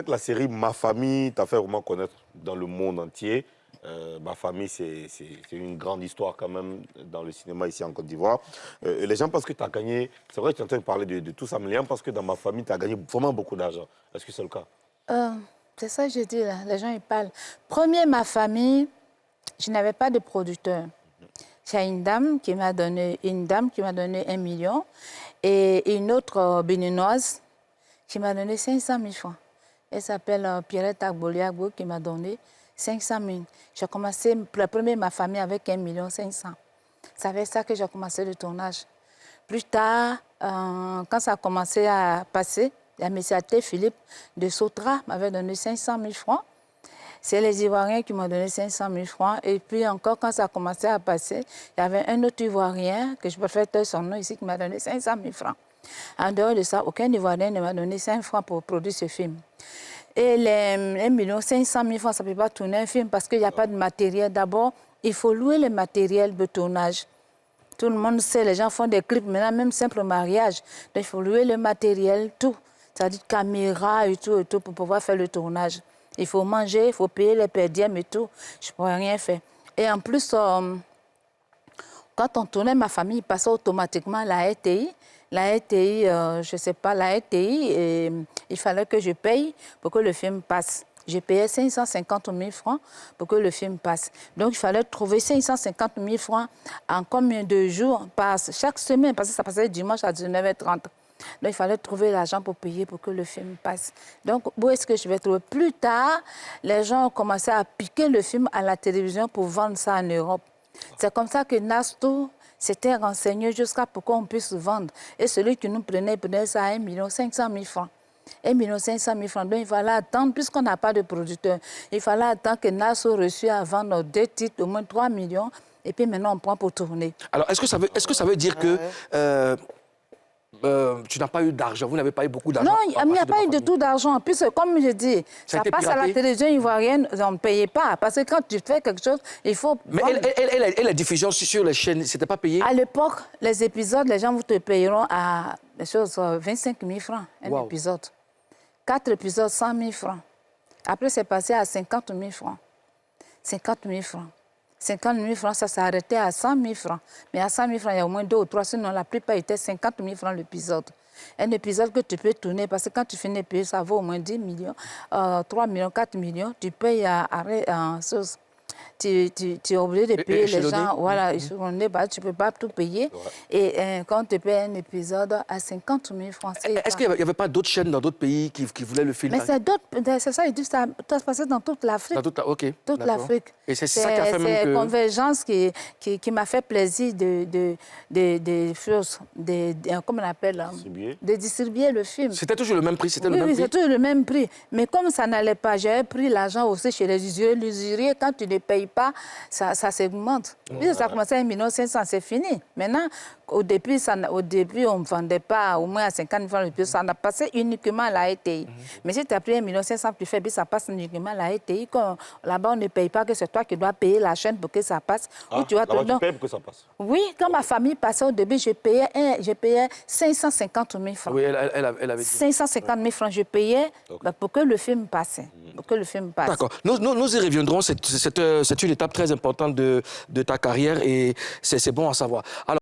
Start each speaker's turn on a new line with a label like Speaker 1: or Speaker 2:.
Speaker 1: fait, la série Ma Famille t'a fait vraiment connaître dans le monde entier. Ma Famille, c'est une grande histoire quand même dans le cinéma ici en Côte d'Ivoire. Les gens pensent que tu as gagné... C'est vrai que tu es en train de parler de tout ça, mais les gens pensent que dans Ma Famille, tu as gagné vraiment beaucoup d'argent. Est-ce que c'est le cas?
Speaker 2: C'est ça que je dis là. Les gens, ils parlent. Premier, Ma Famille, je n'avais pas de producteur. J'ai une dame qui m'a donné 1 million et une autre béninoise qui m'a donné 500 000 francs. Elle s'appelle Pierrette Agboliagbo qui m'a donné 500 000. J'ai commencé la première Ma Famille avec 1 500 000. C'est avec ça que j'ai commencé le tournage. Plus tard, quand ça a commencé à passer, la messiaté Philippe de Sotra m'avait donné 500 000 francs. C'est les Ivoiriens qui m'ont donné 500 000 francs. Et puis encore, quand ça a commencé à passer, il y avait un autre Ivoirien, que je peux faire son nom ici, qui m'a donné 500 000 francs. En dehors de ça, aucun Ivoirien ne m'a donné 5 francs pour produire ce film. Et les 1 500 000 francs, ça ne peut pas tourner un film parce qu'il n'y a pas de matériel. D'abord, il faut louer le matériel de tournage. Tout le monde sait, les gens font des clips, maintenant même simple mariage. Donc il faut louer le matériel, tout. C'est-à-dire caméra et tout, pour pouvoir faire le tournage. Il faut manger, il faut payer les per diem et tout. Je ne pourrais rien faire. Et en plus, quand on tournait Ma Famille, il passait automatiquement la RTI. La RTI, je ne sais pas, la RTI, il fallait que je paye pour que le film passe. J'ai payé 550 000 francs pour que le film passe. Donc, il fallait trouver 550 000 francs en combien de jours chaque semaine, parce que ça passait dimanche à 19h30. Donc, il fallait trouver l'argent pour payer pour que le film passe. Donc, où est-ce que je vais trouver? Plus tard, les gens ont commencé à piquer le film à la télévision pour vendre ça en Europe. C'est comme ça que Nasto s'était renseigné jusqu'à pour qu'on puisse vendre. Et celui qui nous prenait ça à 1 500 000 francs. 1 500 000 francs. Donc, il fallait attendre, puisqu'on n'a pas de producteur, il fallait attendre que Nasso reçu à vendre 2 titres, au moins 3 millions, et puis maintenant, on prend pour tourner.
Speaker 3: Alors, est-ce que ça veut dire que tu n'as pas eu d'argent, vous n'avez pas eu beaucoup d'argent?
Speaker 2: Non, il n'y a pas eu de tout d'argent. Puis, comme je dis, ça passe
Speaker 3: piraté?
Speaker 2: à la télévision ivoirienne, on ne payait pas. Parce que quand tu fais quelque chose, il faut...
Speaker 3: Mais la diffusion sur les chaînes, c'était pas payé?
Speaker 2: À l'époque, les épisodes, les gens vous te payeront à 25 000 francs, un épisode. 4 épisodes, 100 000 francs. Après, c'est passé à 50 000 francs. 50 000 francs. 50 000 francs, ça s'est arrêté à 100 000 francs. Mais à 100 000 francs, il y a au moins 2 ou 3, sinon la plupart étaient 50 000 francs l'épisode. Un épisode que tu peux tourner, parce que quand tu finis de payer, ça vaut au moins 10 millions, 3 millions, 4 millions. Tu payes tu es obligé de payer les gens. Voilà, tu ne peux pas tout payer. Et quand tu payes un épisode à 50 000 francs,
Speaker 3: est-ce qu'il n'y avait pas d'autres chaînes dans d'autres pays qui voulaient le film?
Speaker 2: Mais c'est ça, ils disent ça se passait dans toute l'Afrique. Toute l'Afrique.
Speaker 3: Et c'est ça qui a fait même que...
Speaker 2: C'est Convergence qui m'a fait plaisir comment on appelle? De distribuer le film.
Speaker 3: C'était toujours le même prix?
Speaker 2: Oui, c'était toujours le même prix. Mais comme ça n'allait pas, j'avais pris l'argent aussi chez les usuriers. L'usurier, quand tu ne payes pas, ça s'augmente. Puis ça a commencé à 1 500 000, c'est fini. Maintenant, au début, on ne vendait pas au moins à 50 000 francs. Ça n'a passé uniquement à la RTI. Mais si tu as pris 1 500 000 plus faible, ça passe uniquement à la RTI. Là-bas, on ne paye pas, que c'est toi qui dois payer la chaîne pour que ça passe.
Speaker 1: Tu payes pour que ça passe?
Speaker 2: Oui, quand ma famille passait au début, je payais 550 000 francs.
Speaker 3: Oui, elle avait dit.
Speaker 2: 550 000 francs, je payais pour que le film passe.
Speaker 3: D'accord. Nous y reviendrons. C'est une étape très importante de ta carrière et c'est bon à savoir. Alors,